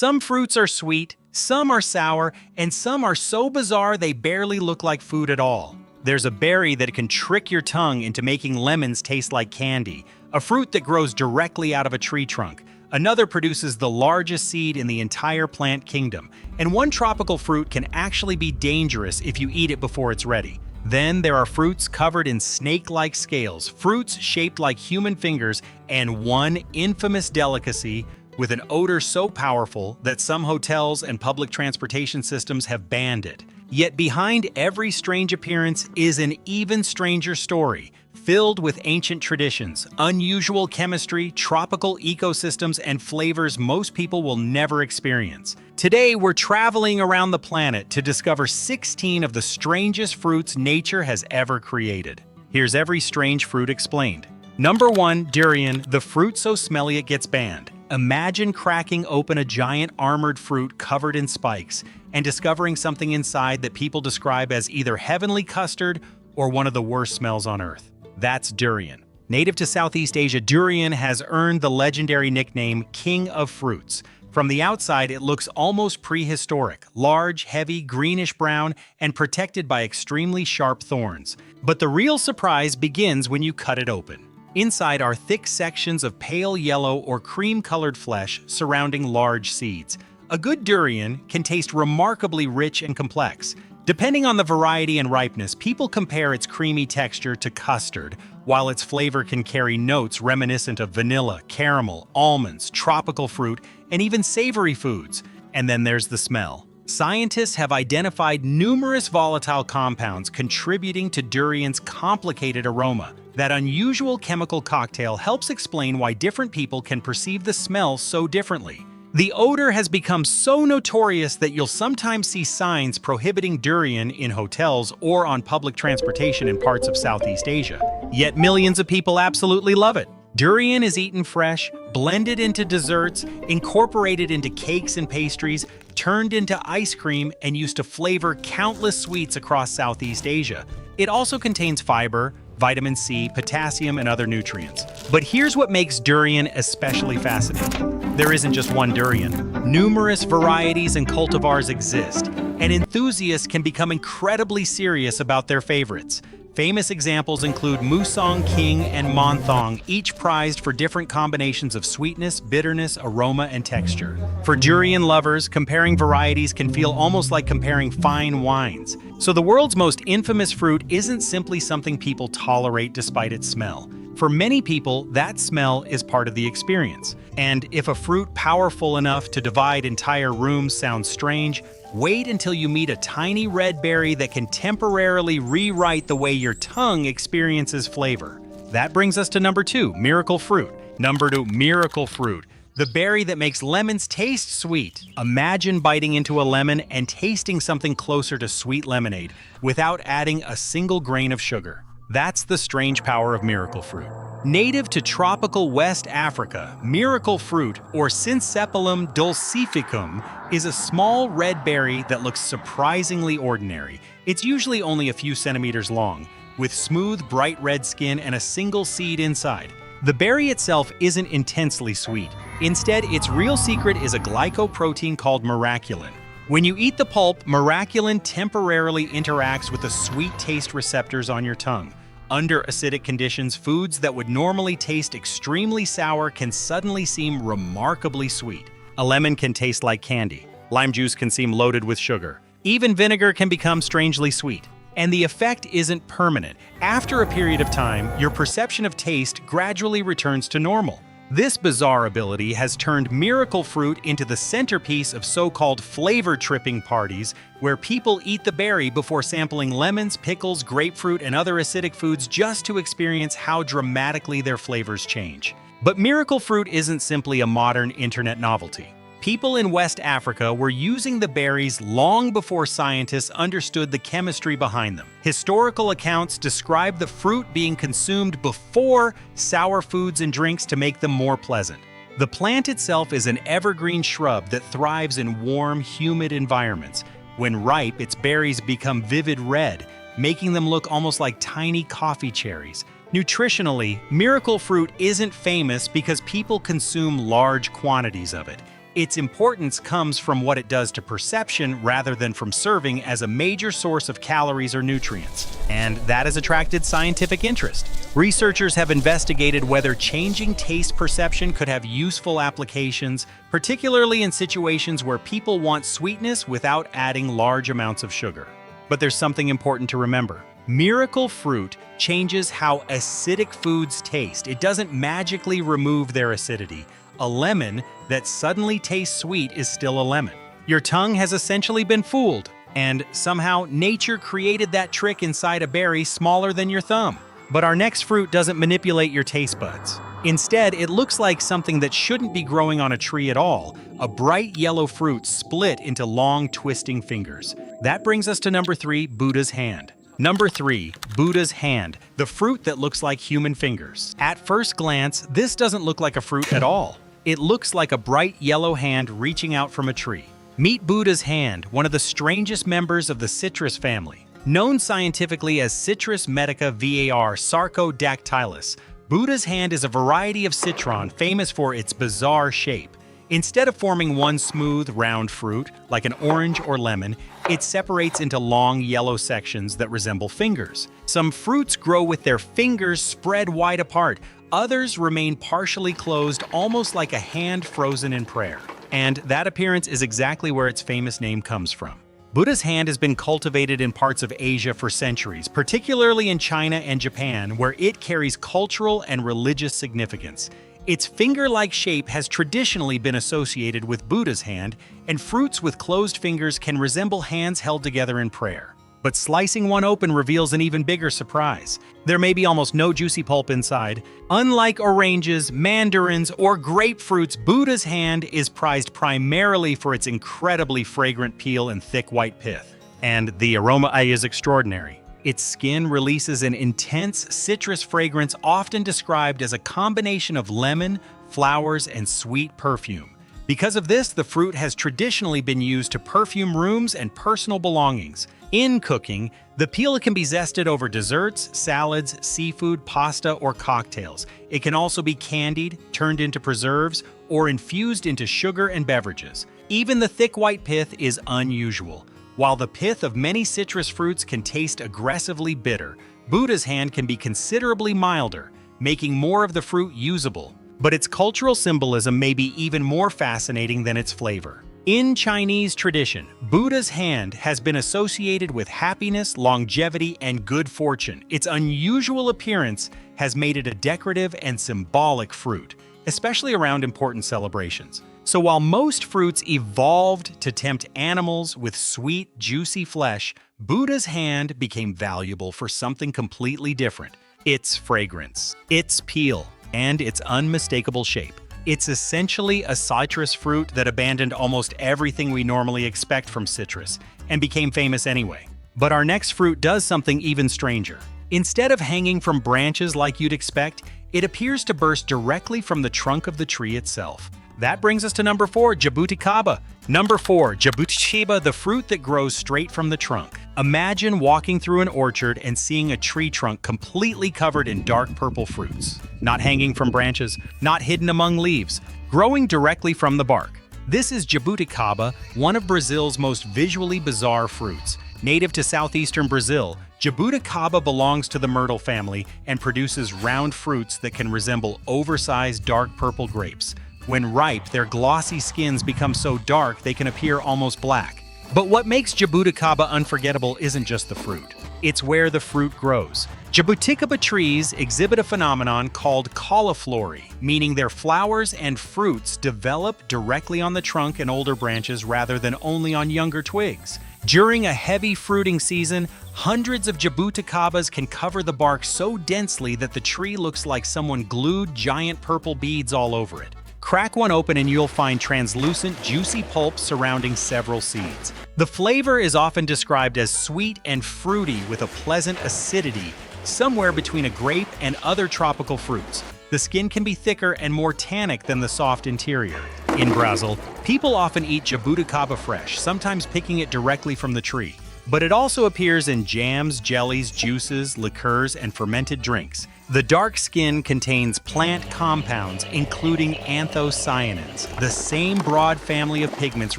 Some fruits are sweet, some are sour, and some are so bizarre they barely look like food at all. There's a berry that can trick your tongue into making lemons taste like candy, a fruit that grows directly out of a tree trunk. Another produces the largest seed in the entire plant kingdom, and one tropical fruit can actually be dangerous if you eat it before it's ready. Then there are fruits covered in snake-like scales, fruits shaped like human fingers, and one infamous delicacy with an odor so powerful that some hotels and public transportation systems have banned it. Yet behind every strange appearance is an even stranger story, filled with ancient traditions, unusual chemistry, tropical ecosystems, and flavors most people will never experience. Today, we're traveling around the planet to discover 16 of the strangest fruits nature has ever created. Here's every strange fruit explained. Number 1, durian, the fruit so smelly it gets banned. Imagine cracking open a giant armored fruit covered in spikes and discovering something inside that people describe as either heavenly custard or one of the worst smells on Earth. That's durian. Native to Southeast Asia, durian has earned the legendary nickname King of Fruits. From the outside, it looks almost prehistoric, large, heavy, greenish-brown, and protected by extremely sharp thorns. But the real surprise begins when you cut it open. Inside are thick sections of pale yellow or cream-colored flesh surrounding large seeds. A good durian can taste remarkably rich and complex. Depending on the variety and ripeness, people compare its creamy texture to custard, while its flavor can carry notes reminiscent of vanilla, caramel, almonds, tropical fruit, and even savory foods. And then there's the smell. Scientists have identified numerous volatile compounds contributing to durian's complicated aroma. That unusual chemical cocktail helps explain why different people can perceive the smell so differently. The odor has become so notorious that you'll sometimes see signs prohibiting durian in hotels or on public transportation in parts of Southeast Asia. Yet millions of people absolutely love it. Durian is eaten fresh, blended into desserts, incorporated into cakes and pastries, turned into ice cream, and used to flavor countless sweets across Southeast Asia. It also contains fiber, vitamin C, potassium, and other nutrients. But here's what makes durian especially fascinating. There isn't just one durian. Numerous varieties and cultivars exist, and enthusiasts can become incredibly serious about their favorites. Famous examples include Musang King and Monthong, each prized for different combinations of sweetness, bitterness, aroma, and texture. For durian lovers, comparing varieties can feel almost like comparing fine wines. So the world's most infamous fruit isn't simply something people tolerate despite its smell. For many people, that smell is part of the experience. And if a fruit powerful enough to divide entire rooms sounds strange, wait until you meet a tiny red berry that can temporarily rewrite the way your tongue experiences flavor. That brings us to number 2, miracle fruit. Number 2, miracle fruit. The berry that makes lemons taste sweet. Imagine biting into a lemon and tasting something closer to sweet lemonade without adding a single grain of sugar. That's the strange power of miracle fruit. Native to tropical West Africa, miracle fruit, or Syncephalum dulcificum, is a small red berry that looks surprisingly ordinary. It's usually only a few centimeters long, with smooth, bright red skin and a single seed inside. The berry itself isn't intensely sweet. Instead, its real secret is a glycoprotein called miraculin. When you eat the pulp, miraculin temporarily interacts with the sweet taste receptors on your tongue. Under acidic conditions, foods that would normally taste extremely sour can suddenly seem remarkably sweet. A lemon can taste like candy. Lime juice can seem loaded with sugar. Even vinegar can become strangely sweet. And the effect isn't permanent. After a period of time, your perception of taste gradually returns to normal. This bizarre ability has turned miracle fruit into the centerpiece of so-called flavor-tripping parties, where people eat the berry before sampling lemons, pickles, grapefruit, and other acidic foods just to experience how dramatically their flavors change. But miracle fruit isn't simply a modern internet novelty. People in West Africa were using the berries long before scientists understood the chemistry behind them. Historical accounts describe the fruit being consumed before sour foods and drinks to make them more pleasant. The plant itself is an evergreen shrub that thrives in warm, humid environments. When ripe, its berries become vivid red, making them look almost like tiny coffee cherries. Nutritionally, miracle fruit isn't famous because people consume large quantities of it. Its importance comes from what it does to perception rather than from serving as a major source of calories or nutrients. And that has attracted scientific interest. Researchers have investigated whether changing taste perception could have useful applications, particularly in situations where people want sweetness without adding large amounts of sugar. But there's something important to remember. Miracle fruit changes how acidic foods taste. It doesn't magically remove their acidity. A lemon that suddenly tastes sweet is still a lemon. Your tongue has essentially been fooled, and somehow nature created that trick inside a berry smaller than your thumb. But our next fruit doesn't manipulate your taste buds. Instead, it looks like something that shouldn't be growing on a tree at all, a bright yellow fruit split into long, twisting fingers. That brings us to number 3, Buddha's hand. Number 3, Buddha's hand, the fruit that looks like human fingers. At first glance, this doesn't look like a fruit at all. It looks like a bright yellow hand reaching out from a tree. Meet Buddha's hand, one of the strangest members of the citrus family. Known scientifically as Citrus medica var sarcodactylus, Buddha's hand is a variety of citron famous for its bizarre shape. Instead of forming one smooth, round fruit, like an orange or lemon, it separates into long yellow sections that resemble fingers. Some fruits grow with their fingers spread wide apart. Others remain partially closed, almost like a hand frozen in prayer. And that appearance is exactly where its famous name comes from. Buddha's hand has been cultivated in parts of Asia for centuries, particularly in China and Japan, where it carries cultural and religious significance. Its finger-like shape has traditionally been associated with Buddha's hand, and fruits with closed fingers can resemble hands held together in prayer. But slicing one open reveals an even bigger surprise. There may be almost no juicy pulp inside. Unlike oranges, mandarins, or grapefruits, Buddha's hand is prized primarily for its incredibly fragrant peel and thick white pith. And the aroma is extraordinary. Its skin releases an intense citrus fragrance often described as a combination of lemon, flowers, and sweet perfume. Because of this, the fruit has traditionally been used to perfume rooms and personal belongings. In cooking, the peel can be zested over desserts, salads, seafood, pasta, or cocktails. It can also be candied, turned into preserves, or infused into sugar and beverages. Even the thick white pith is unusual. While the pith of many citrus fruits can taste aggressively bitter, Buddha's hand can be considerably milder, making more of the fruit usable. But its cultural symbolism may be even more fascinating than its flavor. In Chinese tradition, Buddha's hand has been associated with happiness, longevity, and good fortune. Its unusual appearance has made it a decorative and symbolic fruit, especially around important celebrations. So while most fruits evolved to tempt animals with sweet, juicy flesh, Buddha's hand became valuable for something completely different: its fragrance, its peel, and its unmistakable shape. It's essentially a citrus fruit that abandoned almost everything we normally expect from citrus and became famous anyway. But our next fruit does something even stranger. Instead of hanging from branches like you'd expect, it appears to burst directly from the trunk of the tree itself. That brings us to number 4, Jabuticaba. Number 4, Jabuticaba, the fruit that grows straight from the trunk. Imagine walking through an orchard and seeing a tree trunk completely covered in dark purple fruits. Not hanging from branches, not hidden among leaves, growing directly from the bark. This is Jabuticaba, one of Brazil's most visually bizarre fruits. Native to southeastern Brazil, Jabuticaba belongs to the myrtle family and produces round fruits that can resemble oversized dark purple grapes. When ripe, their glossy skins become so dark they can appear almost black. But what makes Jabuticaba unforgettable isn't just the fruit. It's where the fruit grows. Jabuticaba trees exhibit a phenomenon called cauliflory, meaning their flowers and fruits develop directly on the trunk and older branches rather than only on younger twigs. During a heavy fruiting season, hundreds of Jabuticabas can cover the bark so densely that the tree looks like someone glued giant purple beads all over it. Crack one open and you'll find translucent, juicy pulp surrounding several seeds. The flavor is often described as sweet and fruity with a pleasant acidity, somewhere between a grape and other tropical fruits. The skin can be thicker and more tannic than the soft interior. In Brazil, people often eat Jabuticaba fresh, sometimes picking it directly from the tree. But it also appears in jams, jellies, juices, liqueurs, and fermented drinks. The dark skin contains plant compounds, including anthocyanins, the same broad family of pigments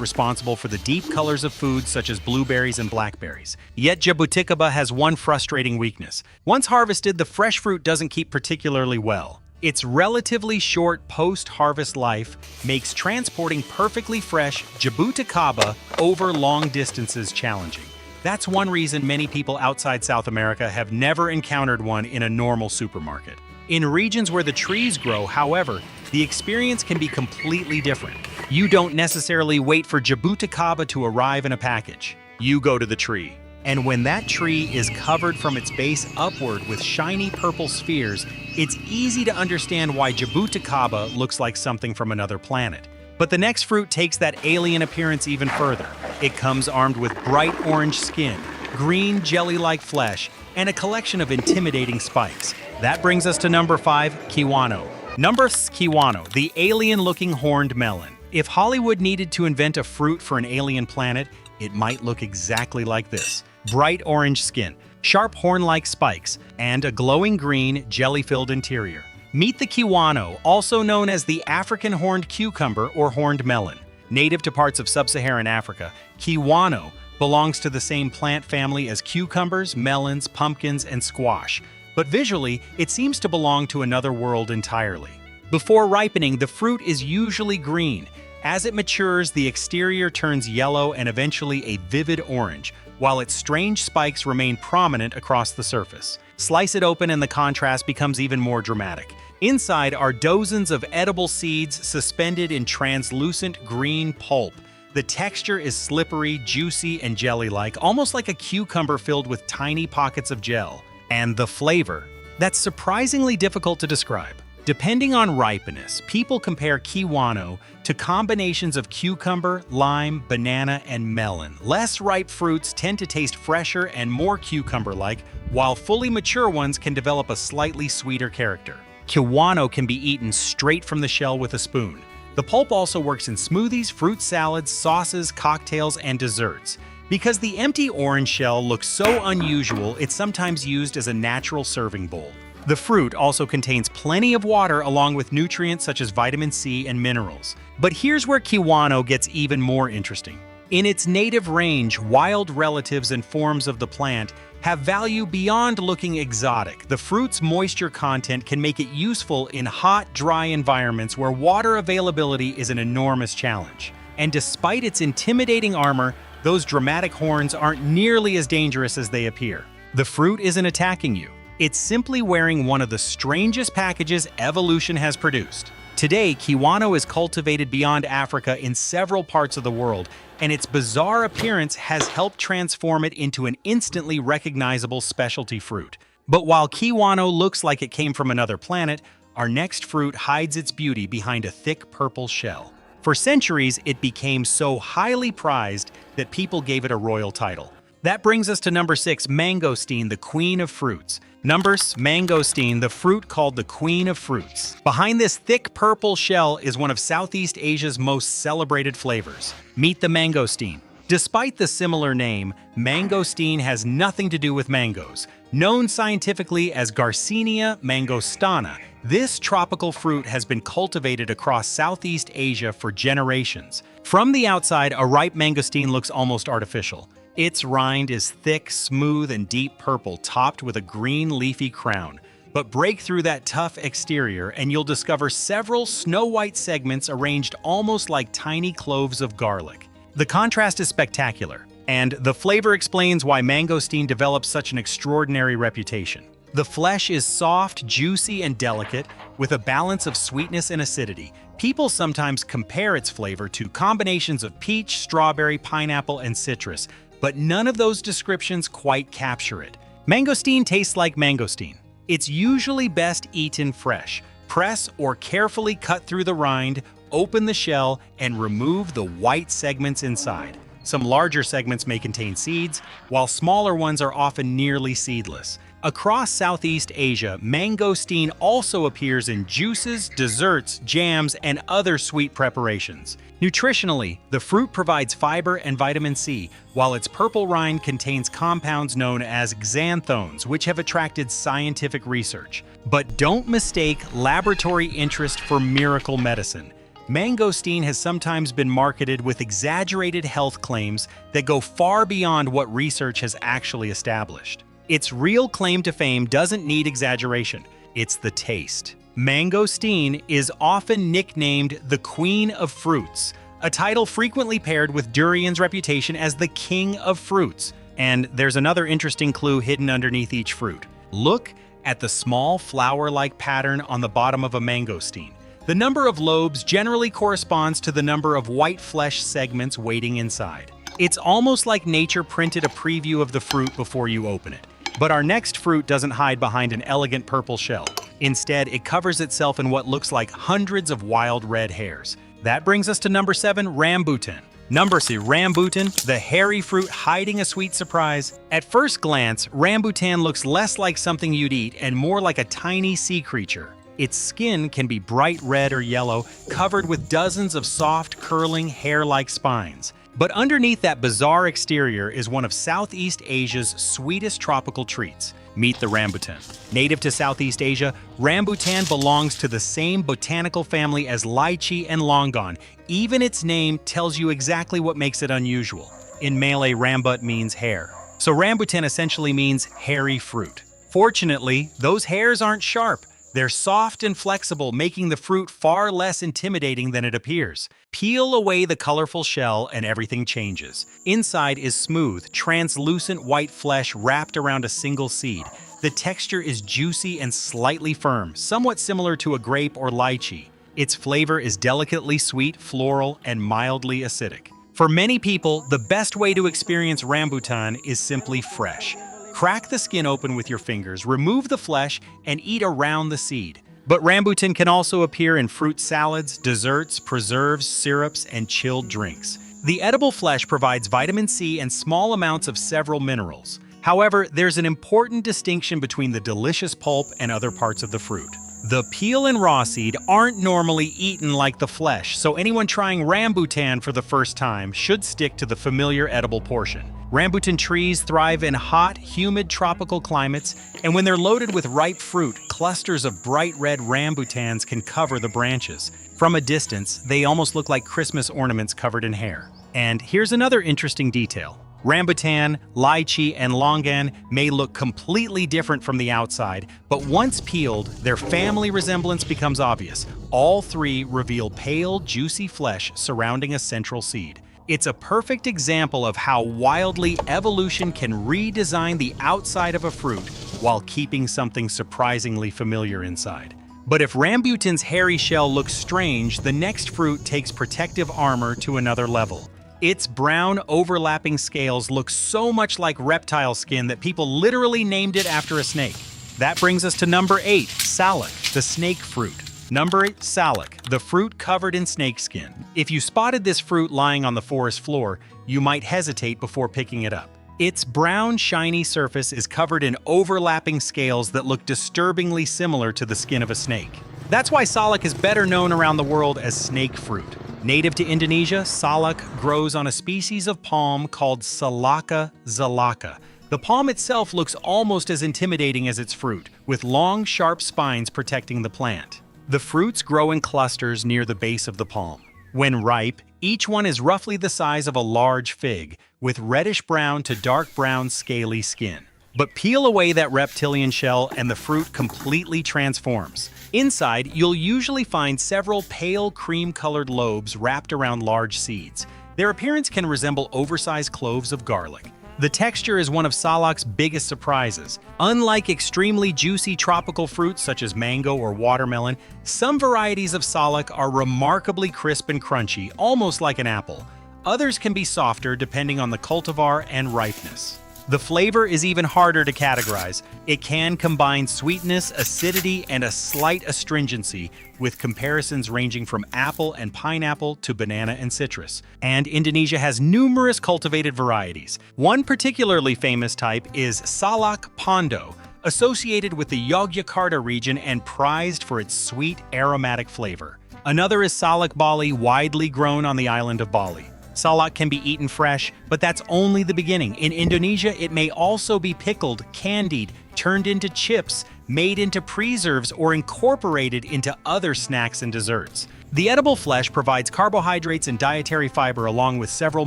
responsible for the deep colors of foods such as blueberries and blackberries. Yet Jabuticaba has one frustrating weakness. Once harvested, the fresh fruit doesn't keep particularly well. Its relatively short post-harvest life makes transporting perfectly fresh Jabuticaba over long distances challenging. That's one reason many people outside South America have never encountered one in a normal supermarket. In regions where the trees grow, however, the experience can be completely different. You don't necessarily wait for Jabuticaba to arrive in a package. You go to the tree. And when that tree is covered from its base upward with shiny purple spheres, it's easy to understand why Jabuticaba looks like something from another planet. But the next fruit takes that alien appearance even further. It comes armed with bright orange skin, green jelly-like flesh, and a collection of intimidating spikes. That brings us to number 5, Kiwano. Number 6, Kiwano, the alien-looking horned melon. If Hollywood needed to invent a fruit for an alien planet, it might look exactly like this. Bright orange skin, sharp horn-like spikes, and a glowing green, jelly-filled interior. Meet the Kiwano, also known as the African horned cucumber or horned melon. Native to parts of sub-Saharan Africa, Kiwano belongs to the same plant family as cucumbers, melons, pumpkins, and squash. But visually, it seems to belong to another world entirely. Before ripening, the fruit is usually green. As it matures, the exterior turns yellow and eventually a vivid orange, while its strange spikes remain prominent across the surface. Slice it open and the contrast becomes even more dramatic. Inside are dozens of edible seeds suspended in translucent green pulp. The texture is slippery, juicy, and jelly-like, almost like a cucumber filled with tiny pockets of gel. And the flavor, that's surprisingly difficult to describe. Depending on ripeness, people compare Kiwano to combinations of cucumber, lime, banana, and melon. Less ripe fruits tend to taste fresher and more cucumber-like, while fully mature ones can develop a slightly sweeter character. Kiwano can be eaten straight from the shell with a spoon. The pulp also works in smoothies, fruit salads, sauces, cocktails, and desserts. Because the empty orange shell looks so unusual, it's sometimes used as a natural serving bowl. The fruit also contains plenty of water along with nutrients such as vitamin C and minerals. But here's where Kiwano gets even more interesting. In its native range, wild relatives and forms of the plant have value beyond looking exotic. The fruit's moisture content can make it useful in hot, dry environments where water availability is an enormous challenge. And despite its intimidating armor, those dramatic horns aren't nearly as dangerous as they appear. The fruit isn't attacking you. It's simply wearing one of the strangest packages evolution has produced. Today, Kiwano is cultivated beyond Africa in several parts of the world, and its bizarre appearance has helped transform it into an instantly recognizable specialty fruit. But while Kiwano looks like it came from another planet, our next fruit hides its beauty behind a thick purple shell. For centuries, it became so highly prized that people gave it a royal title. That brings us to number 6, Mangosteen, the queen of fruits. Number 6, Mangosteen, the fruit called the queen of fruits. Behind this thick purple shell is one of Southeast Asia's most celebrated flavors. Meet the mangosteen. Despite the similar name, mangosteen has nothing to do with mangoes. Known scientifically as Garcinia mangostana, this tropical fruit has been cultivated across Southeast Asia for generations. From the outside, a ripe mangosteen looks almost artificial. Its rind is thick, smooth, and deep purple, topped with a green leafy crown. But break through that tough exterior and you'll discover several snow-white segments arranged almost like tiny cloves of garlic. The contrast is spectacular, and the flavor explains why mangosteen developed such an extraordinary reputation. The flesh is soft, juicy, and delicate, with a balance of sweetness and acidity. People sometimes compare its flavor to combinations of peach, strawberry, pineapple, and citrus, but none of those descriptions quite capture it. Mangosteen tastes like mangosteen. It's usually best eaten fresh. Press or carefully cut through the rind, open the shell, and remove the white segments inside. Some larger segments may contain seeds, while smaller ones are often nearly seedless. Across Southeast Asia, mangosteen also appears in juices, desserts, jams, and other sweet preparations. Nutritionally, the fruit provides fiber and vitamin C, while its purple rind contains compounds known as xanthones, which have attracted scientific research. But don't mistake laboratory interest for miracle medicine. Mangosteen has sometimes been marketed with exaggerated health claims that go far beyond what research has actually established. Its real claim to fame doesn't need exaggeration. It's the taste. Mangosteen is often nicknamed the Queen of Fruits, a title frequently paired with durian's reputation as the King of Fruits. And there's another interesting clue hidden underneath each fruit. Look at the small flower-like pattern on the bottom of a mangosteen. The number of lobes generally corresponds to the number of white flesh segments waiting inside. It's almost like nature printed a preview of the fruit before you open it. But our next fruit doesn't hide behind an elegant purple shell. Instead, it covers itself in what looks like hundreds of wild red hairs. That brings us to number 7, Rambutan. Number 6, Rambutan, the hairy fruit hiding a sweet surprise. At first glance, Rambutan looks less like something you'd eat and more like a tiny sea creature. Its skin can be bright red or yellow, covered with dozens of soft, curling, hair-like spines. But underneath that bizarre exterior is one of Southeast Asia's sweetest tropical treats. Meet the rambutan. Native to Southeast Asia, rambutan belongs to the same botanical family as lychee and longan. Even its name tells you exactly what makes it unusual. In Malay, rambut means hair. So rambutan essentially means hairy fruit. Fortunately, those hairs aren't sharp. They're soft and flexible, making the fruit far less intimidating than it appears. Peel away the colorful shell and everything changes. Inside is smooth, translucent white flesh wrapped around a single seed. The texture is juicy and slightly firm, somewhat similar to a grape or lychee. Its flavor is delicately sweet, floral, and mildly acidic. For many people, the best way to experience rambutan is simply fresh. Crack the skin open with your fingers, remove the flesh, and eat around the seed. But rambutan can also appear in fruit salads, desserts, preserves, syrups, and chilled drinks. The edible flesh provides vitamin C and small amounts of several minerals. However, there's an important distinction between the delicious pulp and other parts of the fruit. The peel and raw seed aren't normally eaten like the flesh, so anyone trying rambutan for the first time should stick to the familiar edible portion. Rambutan trees thrive in hot, humid tropical climates, and when they're loaded with ripe fruit, clusters of bright red rambutans can cover the branches. From a distance, they almost look like Christmas ornaments covered in hair. And here's another interesting detail. Rambutan, lychee, and longan may look completely different from the outside, but once peeled, their family resemblance becomes obvious. All three reveal pale, juicy flesh surrounding a central seed. It's a perfect example of how wildly evolution can redesign the outside of a fruit while keeping something surprisingly familiar inside. But if rambutan's hairy shell looks strange, the next fruit takes protective armor to another level. Its brown, overlapping scales look so much like reptile skin that people literally named it after a snake. That brings us to number 8, Salak, the snake fruit. Number 8, Salak, the fruit covered in snakeskin. If you spotted this fruit lying on the forest floor, you might hesitate before picking it up. Its brown, shiny surface is covered in overlapping scales that look disturbingly similar to the skin of a snake. That's why Salak is better known around the world as snake fruit. Native to Indonesia, Salak grows on a species of palm called Salaka zalaka. The palm itself looks almost as intimidating as its fruit, with long, sharp spines protecting the plant. The fruits grow in clusters near the base of the palm. When ripe, each one is roughly the size of a large fig, with reddish-brown to dark brown scaly skin. But peel away that reptilian shell and the fruit completely transforms. Inside, you'll usually find several pale cream-colored lobes wrapped around large seeds. Their appearance can resemble oversized cloves of garlic. The texture is one of Salak's biggest surprises. Unlike extremely juicy tropical fruits such as mango or watermelon, some varieties of Salak are remarkably crisp and crunchy, almost like an apple. Others can be softer depending on the cultivar and ripeness. The flavor is even harder to categorize. It can combine sweetness, acidity, and a slight astringency, with comparisons ranging from apple and pineapple to banana and citrus. And Indonesia has numerous cultivated varieties. One particularly famous type is Salak Pondo, associated with the Yogyakarta region and prized for its sweet, aromatic flavor. Another is Salak Bali, widely grown on the island of Bali. Salak can be eaten fresh, but that's only the beginning. In Indonesia, it may also be pickled, candied, turned into chips, made into preserves, or incorporated into other snacks and desserts. The edible flesh provides carbohydrates and dietary fiber along with several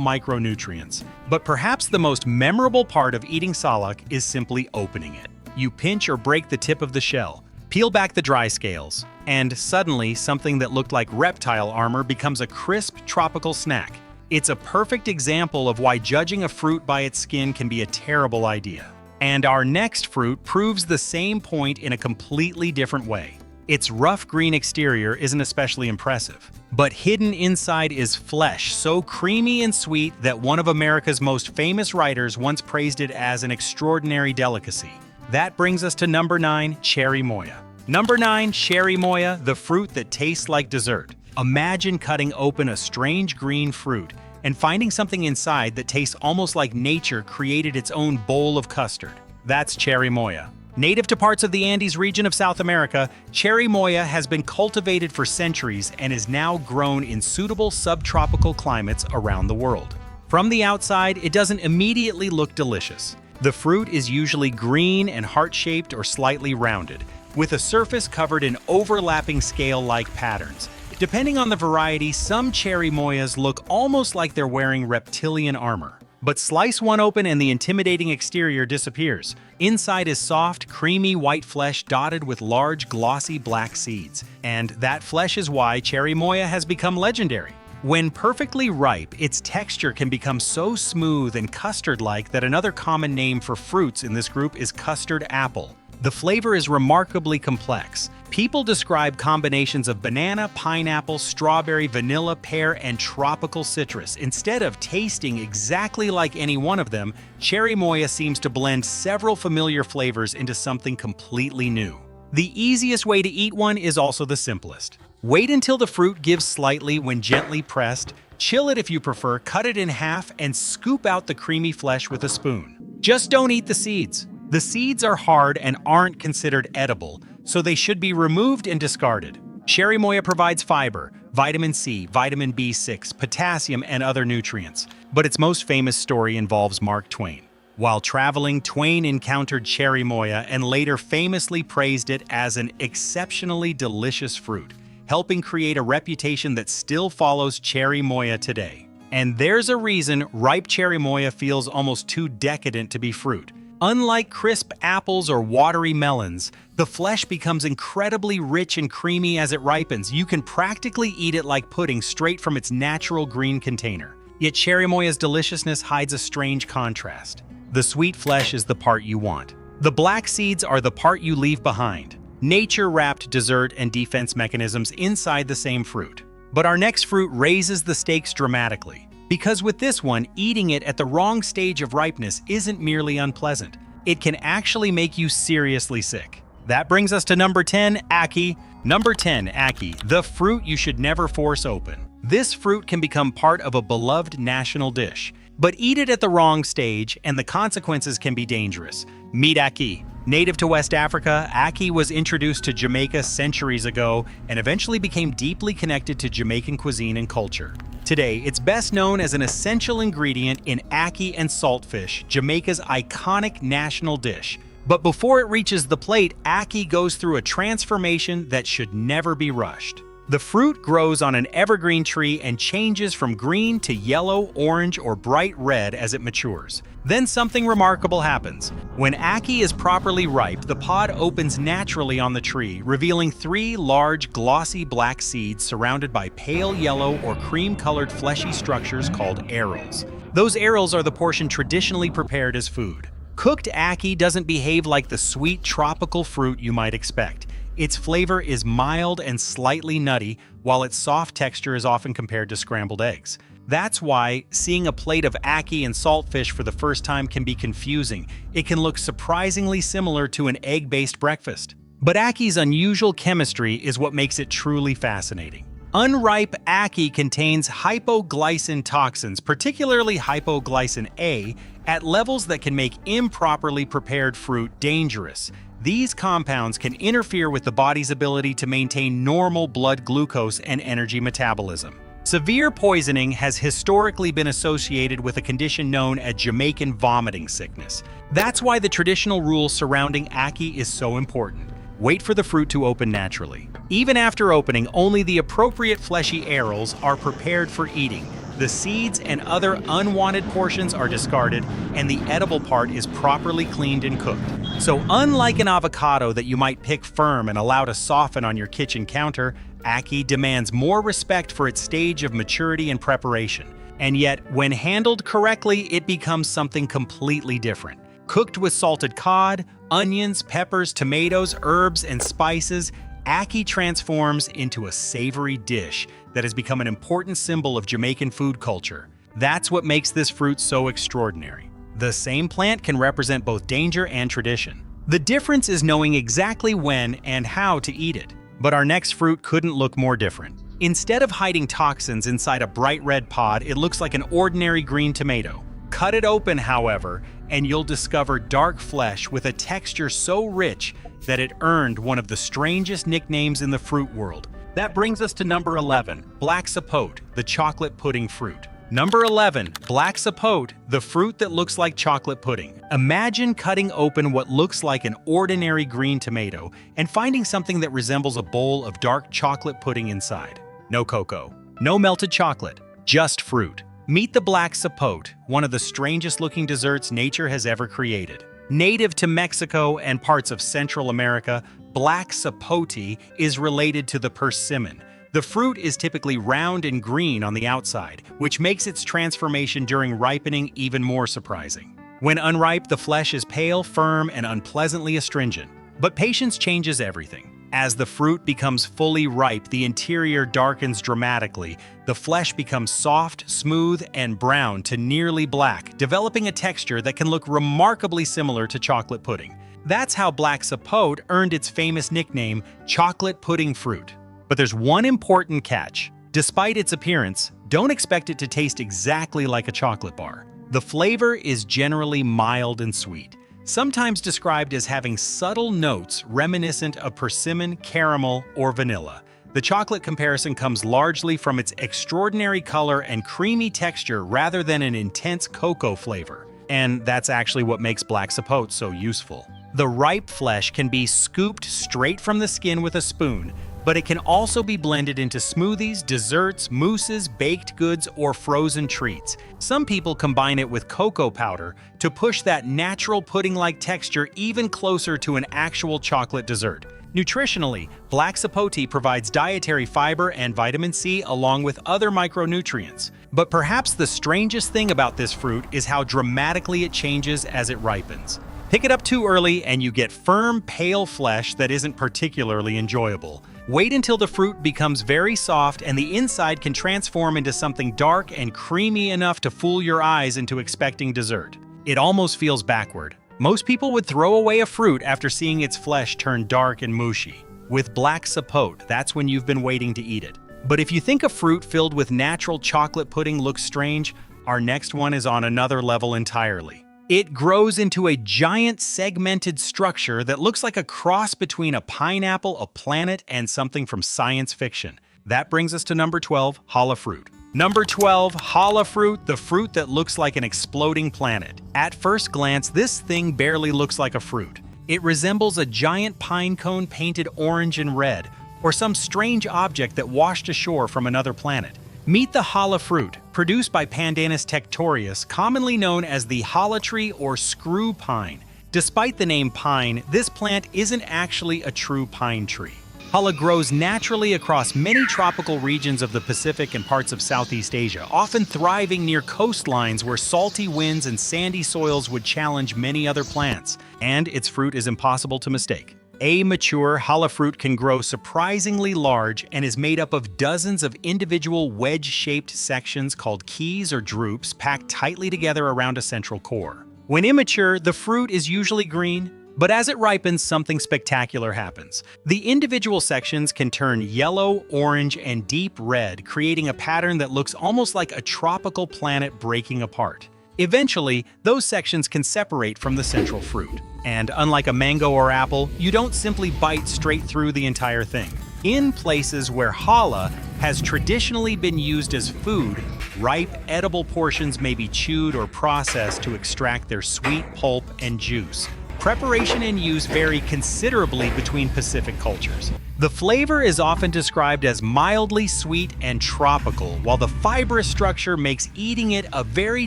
micronutrients. But perhaps the most memorable part of eating salak is simply opening it. You pinch or break the tip of the shell, peel back the dry scales, and suddenly something that looked like reptile armor becomes a crisp tropical snack. It's a perfect example of why judging a fruit by its skin can be a terrible idea. And our next fruit proves the same point in a completely different way. Its rough green exterior isn't especially impressive, but hidden inside is flesh so creamy and sweet that one of America's most famous writers once praised it as an extraordinary delicacy. That brings us to number 9, Cherimoya. Number 9, Cherimoya, the fruit that tastes like dessert. Imagine cutting open a strange green fruit and finding something inside that tastes almost like nature created its own bowl of custard. That's Cherimoya. Native to parts of the Andes region of South America, Cherimoya has been cultivated for centuries and is now grown in suitable subtropical climates around the world. From the outside, it doesn't immediately look delicious. The fruit is usually green and heart-shaped or slightly rounded, with a surface covered in overlapping scale-like patterns. Depending on the variety, some Cherimoyas look almost like they're wearing reptilian armor. But slice one open and the intimidating exterior disappears. Inside is soft, creamy white flesh dotted with large, glossy black seeds. And that flesh is why Cherimoya has become legendary. When perfectly ripe, its texture can become so smooth and custard-like that another common name for fruits in this group is custard apple. The flavor is remarkably complex. People describe combinations of banana, pineapple, strawberry, vanilla, pear, and tropical citrus. Instead of tasting exactly like any one of them, Cherimoya seems to blend several familiar flavors into something completely new. The easiest way to eat one is also the simplest. Wait until the fruit gives slightly when gently pressed, chill it if you prefer, cut it in half, and scoop out the creamy flesh with a spoon. Just don't eat the seeds. The seeds are hard and aren't considered edible, so they should be removed and discarded. Cherimoya provides fiber, vitamin C, vitamin B6, potassium, and other nutrients. But its most famous story involves Mark Twain. While traveling, Twain encountered Cherimoya and later famously praised it as an exceptionally delicious fruit, helping create a reputation that still follows Cherimoya today. And there's a reason ripe Cherimoya feels almost too decadent to be fruit. Unlike crisp apples or watery melons, the flesh becomes incredibly rich and creamy as it ripens. You can practically eat it like pudding straight from its natural green container. Yet Cherimoya's deliciousness hides a strange contrast. The sweet flesh is the part you want. The black seeds are the part you leave behind. Nature wrapped dessert and defense mechanisms inside the same fruit. But our next fruit raises the stakes dramatically. Because with this one, eating it at the wrong stage of ripeness isn't merely unpleasant. It can actually make you seriously sick. That brings us to number 10, Ackee. Number 10, Ackee, the fruit you should never force open. This fruit can become part of a beloved national dish. But eat it at the wrong stage, and the consequences can be dangerous. Meet Ackee. Native to West Africa, Ackee was introduced to Jamaica centuries ago and eventually became deeply connected to Jamaican cuisine and culture. Today, it's best known as an essential ingredient in ackee and saltfish, Jamaica's iconic national dish. But before it reaches the plate, ackee goes through a transformation that should never be rushed. The fruit grows on an evergreen tree and changes from green to yellow, orange, or bright red as it matures. Then something remarkable happens. When ackee is properly ripe, the pod opens naturally on the tree, revealing 3 large, glossy black seeds surrounded by pale yellow or cream-colored fleshy structures called arils. Those arils are the portion traditionally prepared as food. Cooked ackee doesn't behave like the sweet tropical fruit you might expect. Its flavor is mild and slightly nutty, while its soft texture is often compared to scrambled eggs. That's why seeing a plate of ackee and saltfish for the first time can be confusing. It can look surprisingly similar to an egg-based breakfast. But ackee's unusual chemistry is what makes it truly fascinating. Unripe ackee contains hypoglycin toxins, particularly hypoglycin A, at levels that can make improperly prepared fruit dangerous. These compounds can interfere with the body's ability to maintain normal blood glucose and energy metabolism. Severe poisoning has historically been associated with a condition known as Jamaican vomiting sickness. That's why the traditional rule surrounding ackee is so important. Wait for the fruit to open naturally. Even after opening, only the appropriate fleshy arils are prepared for eating. The seeds and other unwanted portions are discarded, and the edible part is properly cleaned and cooked. So unlike an avocado that you might pick firm and allow to soften on your kitchen counter, ackee demands more respect for its stage of maturity and preparation. And yet, when handled correctly, it becomes something completely different. Cooked with salted cod, onions, peppers, tomatoes, herbs, and spices, ackee transforms into a savory dish that has become an important symbol of Jamaican food culture. That's what makes this fruit so extraordinary. The same plant can represent both danger and tradition. The difference is knowing exactly when and how to eat it. But our next fruit couldn't look more different. Instead of hiding toxins inside a bright red pod, it looks like an ordinary green tomato. Cut it open, however, and you'll discover dark flesh with a texture so rich that it earned one of the strangest nicknames in the fruit world. That brings us to number 11, black sapote, the chocolate pudding fruit. Number 11, black sapote, the fruit that looks like chocolate pudding. Imagine cutting open what looks like an ordinary green tomato and finding something that resembles a bowl of dark chocolate pudding inside. No cocoa, no melted chocolate, just fruit. Meet the black sapote, one of the strangest looking desserts nature has ever created. Native to Mexico and parts of Central America, black sapote is related to the persimmon. The fruit is typically round and green on the outside, which makes its transformation during ripening even more surprising. When unripe, the flesh is pale, firm, and unpleasantly astringent. But patience changes everything. As the fruit becomes fully ripe, the interior darkens dramatically. The flesh becomes soft, smooth, and brown to nearly black, developing a texture that can look remarkably similar to chocolate pudding. That's how black sapote earned its famous nickname, chocolate pudding fruit. But there's one important catch. Despite its appearance, don't expect it to taste exactly like a chocolate bar. The flavor is generally mild and sweet, sometimes described as having subtle notes reminiscent of persimmon, caramel, or vanilla. The chocolate comparison comes largely from its extraordinary color and creamy texture rather than an intense cocoa flavor. And that's actually what makes black sapote so useful. The ripe flesh can be scooped straight from the skin with a spoon, but it can also be blended into smoothies, desserts, mousses, baked goods, or frozen treats. Some people combine it with cocoa powder to push that natural pudding-like texture even closer to an actual chocolate dessert. Nutritionally, black sapote provides dietary fiber and vitamin C along with other micronutrients. But perhaps the strangest thing about this fruit is how dramatically it changes as it ripens. Pick it up too early and you get firm, pale flesh that isn't particularly enjoyable. Wait until the fruit becomes very soft and the inside can transform into something dark and creamy enough to fool your eyes into expecting dessert. It almost feels backward. Most people would throw away a fruit after seeing its flesh turn dark and mushy. With black sapote, that's when you've been waiting to eat it. But if you think a fruit filled with natural chocolate pudding looks strange, our next one is on another level entirely. It grows into a giant segmented structure that looks like a cross between a pineapple, a planet, and something from science fiction. That brings us to number 12, Hala fruit. Number 12, Hala fruit, the fruit that looks like an exploding planet. At first glance, this thing barely looks like a fruit. It resembles a giant pine cone painted orange and red, or some strange object that washed ashore from another planet. Meet the Hala fruit, produced by Pandanus tectorius, commonly known as the Hala tree or screw pine. Despite the name pine, this plant isn't actually a true pine tree. Hala grows naturally across many tropical regions of the Pacific and parts of Southeast Asia, often thriving near coastlines where salty winds and sandy soils would challenge many other plants. And its fruit is impossible to mistake. A mature Hala fruit can grow surprisingly large and is made up of dozens of individual wedge-shaped sections called keys or drupes packed tightly together around a central core. When immature, the fruit is usually green, but as it ripens, something spectacular happens. The individual sections can turn yellow, orange, and deep red, creating a pattern that looks almost like a tropical planet breaking apart. Eventually, those sections can separate from the central fruit. And unlike a mango or apple, you don't simply bite straight through the entire thing. In places where Hala has traditionally been used as food, ripe, edible portions may be chewed or processed to extract their sweet pulp and juice. Preparation and use vary considerably between Pacific cultures. The flavor is often described as mildly sweet and tropical, while the fibrous structure makes eating it a very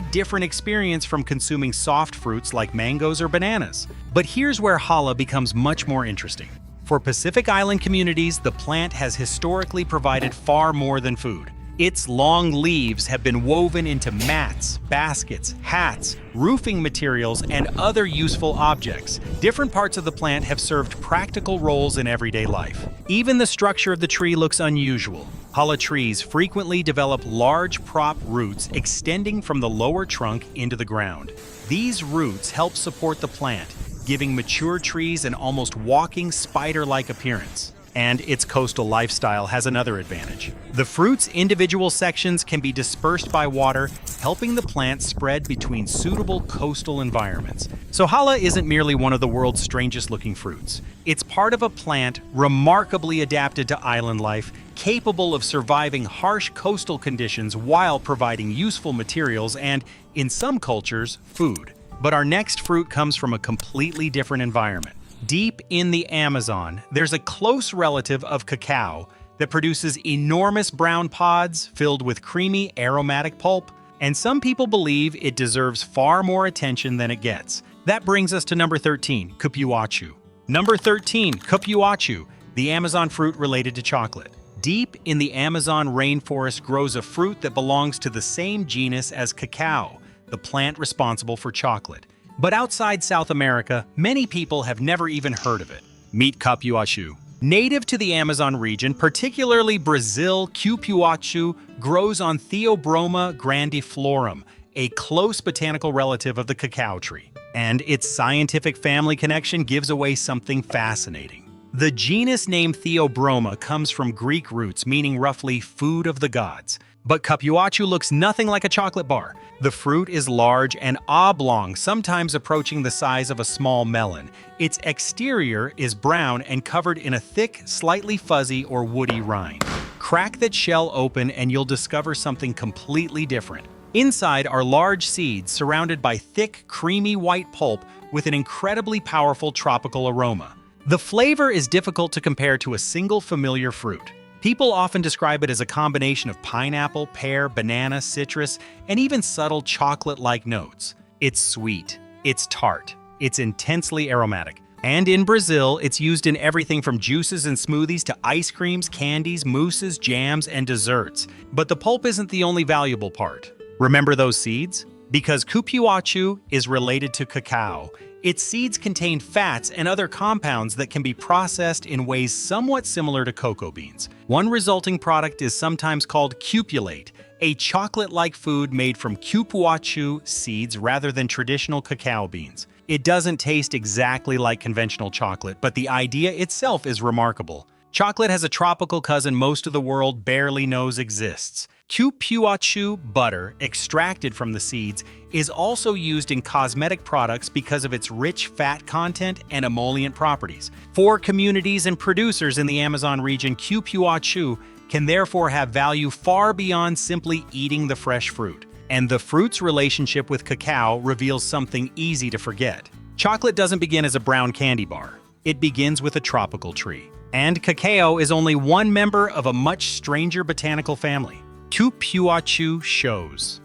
different experience from consuming soft fruits like mangoes or bananas. But here's where Hala becomes much more interesting. For Pacific Island communities, the plant has historically provided far more than food. Its long leaves have been woven into mats, baskets, hats, roofing materials, and other useful objects. Different parts of the plant have served practical roles in everyday life. Even the structure of the tree looks unusual. Hala trees frequently develop large prop roots extending from the lower trunk into the ground. These roots help support the plant, giving mature trees an almost walking spider-like appearance. And its coastal lifestyle has another advantage. The fruit's individual sections can be dispersed by water, helping the plant spread between suitable coastal environments. So Hala isn't merely one of the world's strangest looking fruits. It's part of a plant remarkably adapted to island life, capable of surviving harsh coastal conditions while providing useful materials and, in some cultures, food. But our next fruit comes from a completely different environment. Deep in the Amazon, there's a close relative of cacao that produces enormous brown pods filled with creamy, aromatic pulp, and some people believe it deserves far more attention than it gets. That brings us to number 13, Cupuaçu. Number 13, Cupuaçu, the Amazon fruit related to chocolate. Deep in the Amazon rainforest grows a fruit that belongs to the same genus as cacao, the plant responsible for chocolate. But outside South America, many people have never even heard of it. Meet Cupuaçu. Native to the Amazon region, particularly Brazil, Cupuaçu grows on Theobroma grandiflorum, a close botanical relative of the cacao tree. And its scientific family connection gives away something fascinating. The genus name Theobroma comes from Greek roots meaning roughly food of the gods. But Cupuaçu looks nothing like a chocolate bar. The fruit is large and oblong, sometimes approaching the size of a small melon. Its exterior is brown and covered in a thick, slightly fuzzy or woody rind. Crack that shell open and you'll discover something completely different. Inside are large seeds surrounded by thick, creamy white pulp with an incredibly powerful tropical aroma. The flavor is difficult to compare to a single familiar fruit. People often describe it as a combination of pineapple, pear, banana, citrus, and even subtle chocolate-like notes. It's sweet, it's tart, it's intensely aromatic. And in Brazil, it's used in everything from juices and smoothies to ice creams, candies, mousses, jams, and desserts. But the pulp isn't the only valuable part. Remember those seeds? Because Cupuaçu is related to cacao, its seeds contain fats and other compounds that can be processed in ways somewhat similar to cocoa beans. One resulting product is sometimes called cupulate, a chocolate-like food made from Cupuaçu seeds rather than traditional cacao beans. It doesn't taste exactly like conventional chocolate, but the idea itself is remarkable. Chocolate has a tropical cousin most of the world barely knows exists. Cupuaçu butter, extracted from the seeds, is also used in cosmetic products because of its rich fat content and emollient properties. For communities and producers in the Amazon region, Cupuaçu can therefore have value far beyond simply eating the fresh fruit. And the fruit's relationship with cacao reveals something easy to forget. Chocolate doesn't begin as a brown candy bar. It begins with a tropical tree. And cacao is only one member of a much stranger botanical family. Cupuaçu shows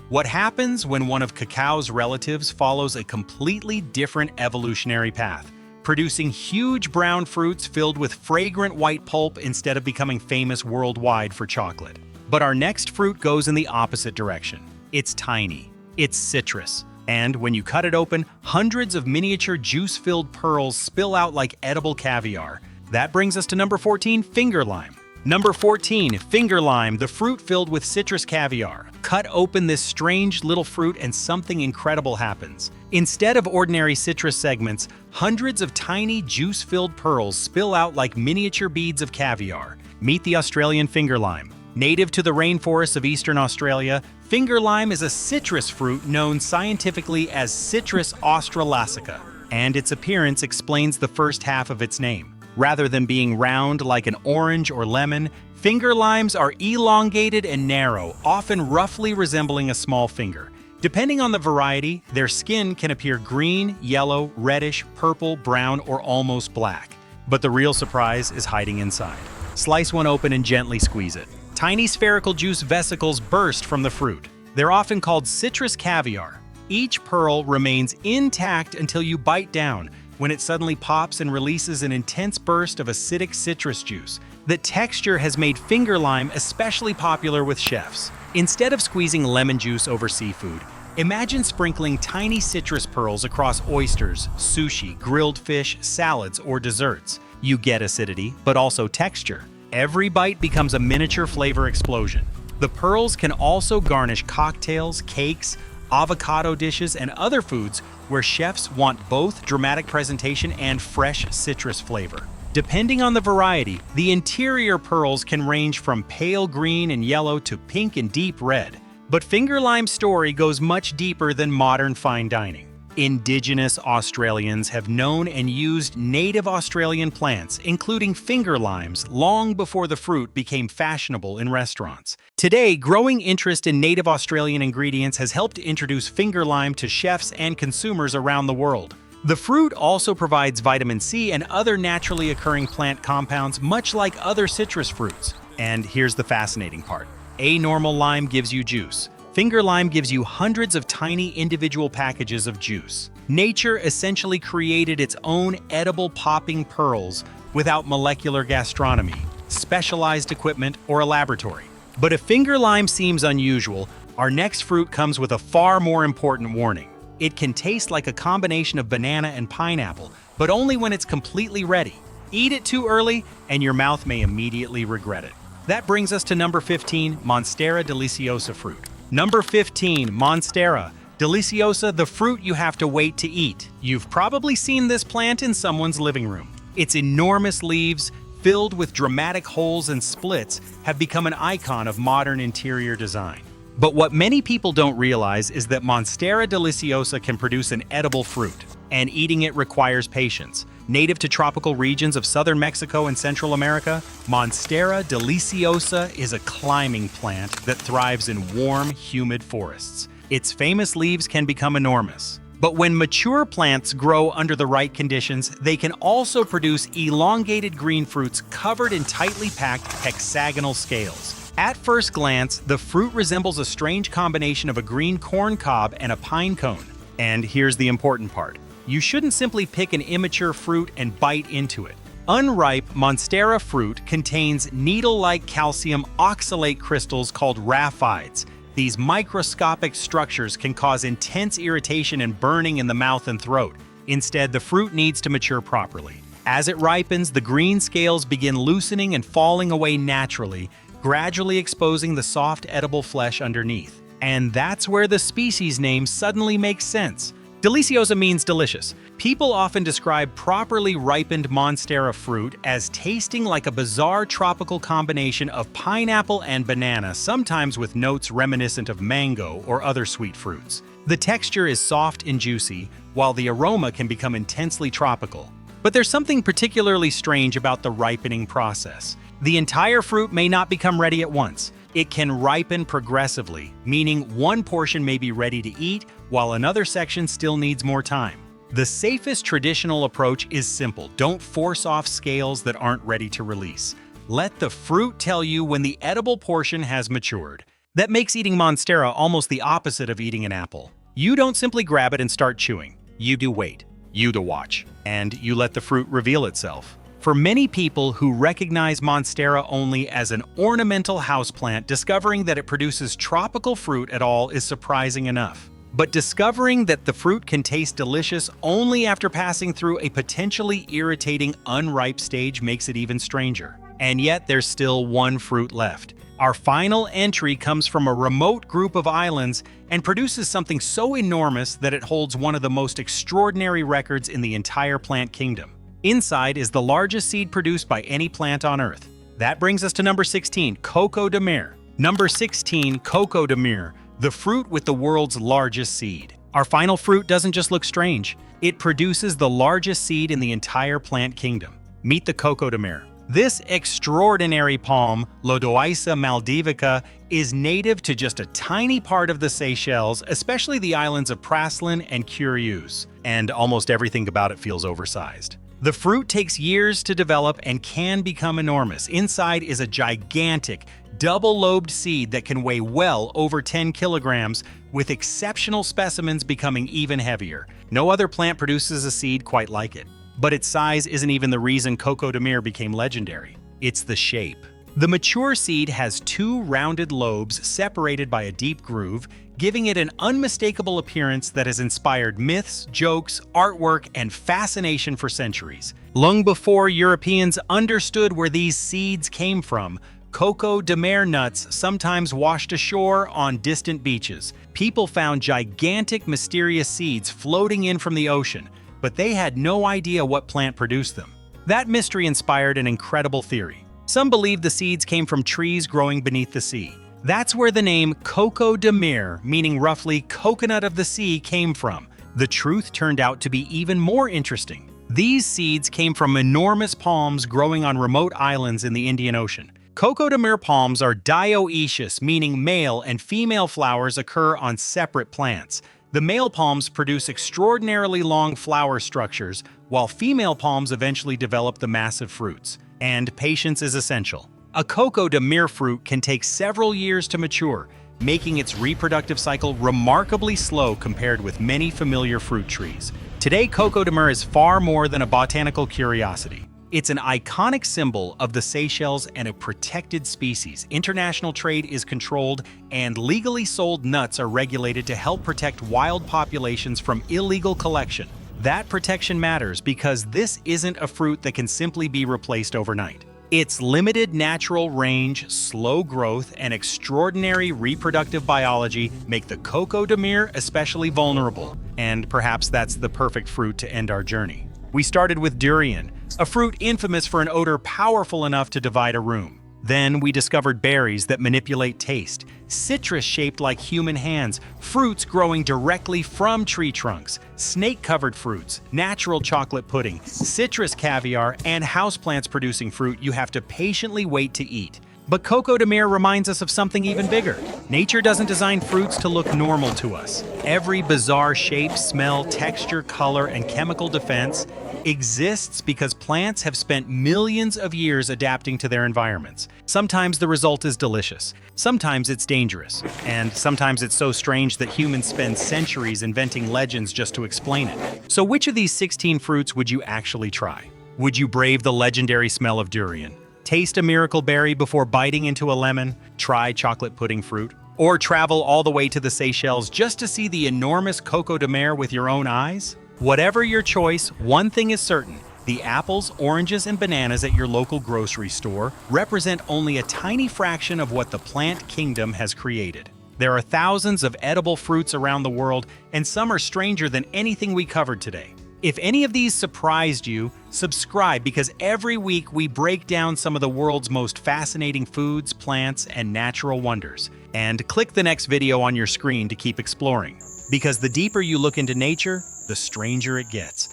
what happens when one of cacao's relatives follows a completely different evolutionary path, producing huge brown fruits filled with fragrant white pulp instead of becoming famous worldwide for chocolate. But our next fruit goes in the opposite direction. It's tiny, it's citrus, and when you cut it open, hundreds of miniature juice-filled pearls spill out like edible caviar. That brings us to number 14, finger lime. Number 14, finger lime, the fruit filled with citrus caviar. Cut open this strange little fruit and something incredible happens. Instead of ordinary citrus segments, hundreds of tiny juice-filled pearls spill out like miniature beads of caviar. Meet the Australian finger lime. Native to the rainforests of eastern Australia, finger lime is a citrus fruit known scientifically as Citrus australasica, and its appearance explains the first half of its name. Rather than being round like an orange or lemon, finger limes are elongated and narrow, often roughly resembling a small finger. Depending on the variety, their skin can appear green, yellow, reddish, purple, brown, or almost black. But the real surprise is hiding inside. Slice one open and gently squeeze it. Tiny spherical juice vesicles burst from the fruit. They're often called citrus caviar. Each pearl remains intact until you bite down, when it suddenly pops and releases an intense burst of acidic citrus juice. The texture has made finger lime especially popular with chefs. Instead of squeezing lemon juice over seafood, imagine sprinkling tiny citrus pearls across oysters, sushi, grilled fish, salads, or desserts. You get acidity, but also texture. Every bite becomes a miniature flavor explosion. The pearls can also garnish cocktails, cakes, avocado dishes, and other foods where chefs want both dramatic presentation and fresh citrus flavor. Depending on the variety, the interior pearls can range from pale green and yellow to pink and deep red. But finger lime's story goes much deeper than modern fine dining. Indigenous Australians have known and used native Australian plants, including finger limes, long before the fruit became fashionable in restaurants. Today, growing interest in native Australian ingredients has helped introduce finger lime to chefs and consumers around the world. The fruit also provides vitamin C and other naturally occurring plant compounds, much like other citrus fruits. And here's the fascinating part. A normal lime gives you juice. Finger lime gives you hundreds of tiny individual packages of juice. Nature essentially created its own edible popping pearls without molecular gastronomy, specialized equipment, or a laboratory. But if finger lime seems unusual, our next fruit comes with a far more important warning. It can taste like a combination of banana and pineapple, but only when it's completely ready. Eat it too early, and your mouth may immediately regret it. That brings us to number 15, Monstera deliciosa fruit. Number 15, Monstera deliciosa, the fruit you have to wait to eat. You've probably seen this plant in someone's living room. Its enormous leaves, filled with dramatic holes and splits, have become an icon of modern interior design. But what many people don't realize is that Monstera deliciosa can produce an edible fruit, and eating it requires patience. Native to tropical regions of southern Mexico and Central America, Monstera deliciosa is a climbing plant that thrives in warm, humid forests. Its famous leaves can become enormous. But when mature plants grow under the right conditions, they can also produce elongated green fruits covered in tightly packed hexagonal scales. At first glance, the fruit resembles a strange combination of a green corn cob and a pine cone. And here's the important part. You shouldn't simply pick an immature fruit and bite into it. Unripe Monstera fruit contains needle-like calcium oxalate crystals called raphides. These microscopic structures can cause intense irritation and burning in the mouth and throat. Instead, the fruit needs to mature properly. As it ripens, the green scales begin loosening and falling away naturally, gradually exposing the soft edible flesh underneath. And that's where the species name suddenly makes sense. Deliciosa means delicious. People often describe properly ripened Monstera fruit as tasting like a bizarre tropical combination of pineapple and banana, sometimes with notes reminiscent of mango or other sweet fruits. The texture is soft and juicy, while the aroma can become intensely tropical. But there's something particularly strange about the ripening process. The entire fruit may not become ready at once. It can ripen progressively, meaning one portion may be ready to eat, while another section still needs more time. The safest traditional approach is simple. Don't force off scales that aren't ready to release. Let the fruit tell you when the edible portion has matured. That makes eating Monstera almost the opposite of eating an apple. You don't simply grab it and start chewing. You do wait. You do watch. And you let the fruit reveal itself. For many people who recognize Monstera only as an ornamental houseplant, discovering that it produces tropical fruit at all is surprising enough. But discovering that the fruit can taste delicious only after passing through a potentially irritating unripe stage makes it even stranger. And yet there's still one fruit left. Our final entry comes from a remote group of islands and produces something so enormous that it holds one of the most extraordinary records in the entire plant kingdom. Inside is the largest seed produced by any plant on Earth. That brings us to number 16, Coco de Mer. Number 16, Coco de Mer, the fruit with the world's largest seed. Our final fruit doesn't just look strange, it produces the largest seed in the entire plant kingdom. Meet the Coco de Mer. This extraordinary palm, Lodoicea maldivica, is native to just a tiny part of the Seychelles, especially the islands of Praslin and Cupuaçu, and almost everything about it feels oversized. The fruit takes years to develop and can become enormous. Inside is a gigantic, double-lobed seed that can weigh well over 10 kilograms, with exceptional specimens becoming even heavier. No other plant produces a seed quite like it. But its size isn't even the reason Coco de Mer became legendary. It's the shape. The mature seed has two rounded lobes separated by a deep groove, giving it an unmistakable appearance that has inspired myths, jokes, artwork, and fascination for centuries. Long before Europeans understood where these seeds came from, Coco de Mer nuts sometimes washed ashore on distant beaches. People found gigantic, mysterious seeds floating in from the ocean, but they had no idea what plant produced them. That mystery inspired an incredible theory. Some believe the seeds came from trees growing beneath the sea. That's where the name Coco de Mer, meaning roughly coconut of the sea, came from. The truth turned out to be even more interesting. These seeds came from enormous palms growing on remote islands in the Indian Ocean. Coco de Mer palms are dioecious, meaning male and female flowers occur on separate plants. The male palms produce extraordinarily long flower structures, while female palms eventually develop the massive fruits. And patience is essential. A Coco de Mer fruit can take several years to mature, making its reproductive cycle remarkably slow compared with many familiar fruit trees. Today, Coco de Mer is far more than a botanical curiosity. It's an iconic symbol of the Seychelles and a protected species. International trade is controlled, and legally sold nuts are regulated to help protect wild populations from illegal collection. That protection matters because this isn't a fruit that can simply be replaced overnight. Its limited natural range, slow growth, and extraordinary reproductive biology make the Coco de Mer especially vulnerable. And perhaps that's the perfect fruit to end our journey. We started with Durian, a fruit infamous for an odor powerful enough to divide a room. Then we discovered berries that manipulate taste, citrus shaped like human hands, fruits growing directly from tree trunks, snake-covered fruits, natural chocolate pudding, citrus caviar, and houseplants producing fruit you have to patiently wait to eat. But Coco de Mer reminds us of something even bigger. Nature doesn't design fruits to look normal to us. Every bizarre shape, smell, texture, color, and chemical defense exists because plants have spent millions of years adapting to their environments. Sometimes the result is delicious, sometimes it's dangerous, and sometimes it's so strange that humans spend centuries inventing legends just to explain it. So which of these 16 fruits would you actually try? Would you brave the legendary smell of durian? Taste a miracle berry before biting into a lemon? Try chocolate pudding fruit? Or travel all the way to the Seychelles just to see the enormous Coco de Mer with your own eyes? Whatever your choice, one thing is certain. The apples, oranges, and bananas at your local grocery store represent only a tiny fraction of what the plant kingdom has created. There are thousands of edible fruits around the world, and some are stranger than anything we covered today. If any of these surprised you, subscribe because every week we break down some of the world's most fascinating foods, plants, and natural wonders. And click the next video on your screen to keep exploring. Because the deeper you look into nature, the stranger it gets.